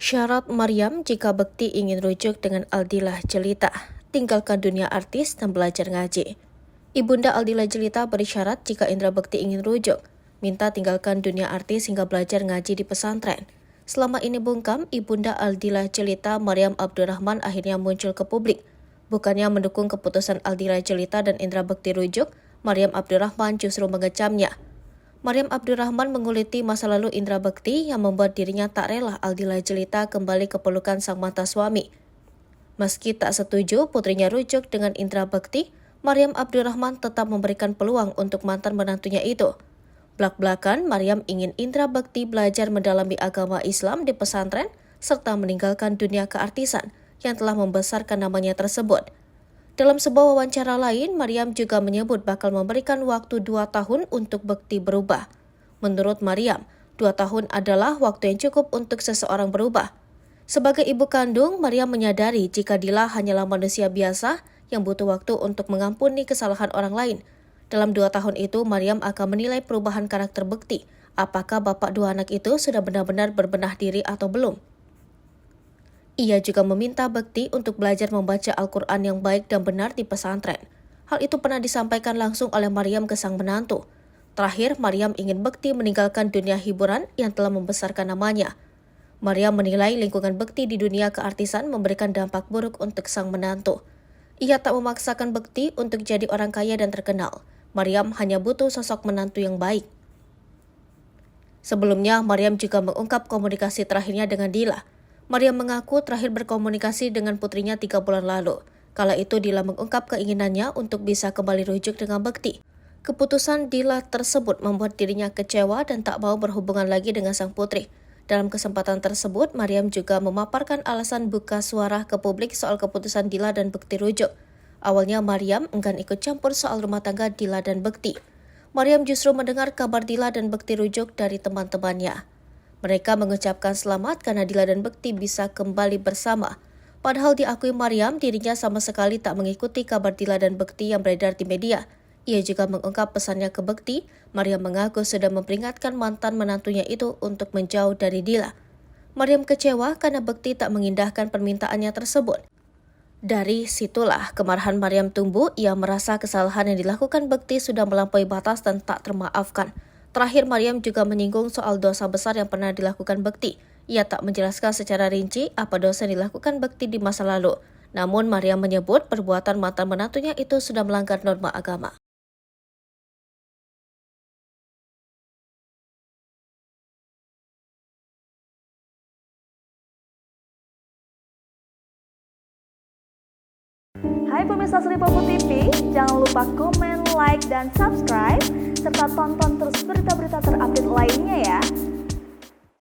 Syarat Maryam jika bekti ingin rujuk dengan Aldila Jelita, tinggalkan dunia artis dan belajar ngaji. Ibunda Aldila Jelita berisyarat jika Indra Bekti ingin rujuk, minta tinggalkan dunia artis hingga belajar ngaji di pesantren. Selama ini bungkam, Ibunda Aldila Jelita Maryam Abdurrahman akhirnya muncul ke publik. Bukannya mendukung keputusan Aldila Jelita dan Indra Bekti rujuk, Maryam Abdurrahman justru mengecamnya. Maryam Abdurrahman menguliti masa lalu Indra Bekti yang membuat dirinya tak rela Aldila Jelita kembali ke pelukan sang mantan suami. Meski tak setuju putrinya rujuk dengan Indra Bekti, Maryam Abdurrahman tetap memberikan peluang untuk mantan menantunya itu. Blak-blakan, Maryam ingin Indra Bekti belajar mendalami agama Islam di pesantren serta meninggalkan dunia keartisan yang telah membesarkan namanya tersebut. Dalam sebuah wawancara lain, Maryam juga menyebut bakal memberikan waktu 2 tahun untuk Bekti berubah. Menurut Maryam, 2 tahun adalah waktu yang cukup untuk seseorang berubah. Sebagai ibu kandung, Maryam menyadari jika Dila hanyalah manusia biasa yang butuh waktu untuk mengampuni kesalahan orang lain. Dalam 2 tahun itu, Maryam akan menilai perubahan karakter Bekti. Apakah bapak 2 anak itu sudah benar-benar berbenah diri atau belum? Ia juga meminta Bekti untuk belajar membaca Al-Quran yang baik dan benar di pesantren. Hal itu pernah disampaikan langsung oleh Maryam ke sang menantu. Terakhir, Maryam ingin Bekti meninggalkan dunia hiburan yang telah membesarkan namanya. Maryam menilai lingkungan Bekti di dunia keartisan memberikan dampak buruk untuk sang menantu. Ia tak memaksakan Bekti untuk jadi orang kaya dan terkenal. Maryam hanya butuh sosok menantu yang baik. Sebelumnya, Maryam juga mengungkap komunikasi terakhirnya dengan Dila. Maryam mengaku terakhir berkomunikasi dengan putrinya 3 bulan lalu. Kala itu Dila mengungkap keinginannya untuk bisa kembali rujuk dengan Bekti. Keputusan Dila tersebut membuat dirinya kecewa dan tak mau berhubungan lagi dengan sang putri. Dalam kesempatan tersebut, Maryam juga memaparkan alasan buka suara ke publik soal keputusan Dila dan Bekti rujuk. Awalnya Maryam enggan ikut campur soal rumah tangga Dila dan Bekti. Maryam justru mendengar kabar Dila dan Bekti rujuk dari teman-temannya. Mereka mengucapkan selamat karena Dila dan Bekti bisa kembali bersama. Padahal diakui Maryam, dirinya sama sekali tak mengikuti kabar Dila dan Bekti yang beredar di media. Ia juga mengungkap pesannya ke Bekti. Maryam mengaku sudah memperingatkan mantan menantunya itu untuk menjauh dari Dila. Maryam kecewa karena Bekti tak mengindahkan permintaannya tersebut. Dari situlah kemarahan Maryam tumbuh. Ia merasa kesalahan yang dilakukan Bekti sudah melampaui batas dan tak termaafkan. Terakhir, Maryam juga menyinggung soal dosa besar yang pernah dilakukan Bekti. Ia tak menjelaskan secara rinci apa dosa yang dilakukan Bekti di masa lalu. Namun, Maryam menyebut perbuatan mantan menantunya itu sudah melanggar norma agama. Hai pemirsa Sri Popo TV, jangan lupa komen, like, dan subscribe, serta tonton terus berita-berita terupdate lainnya ya.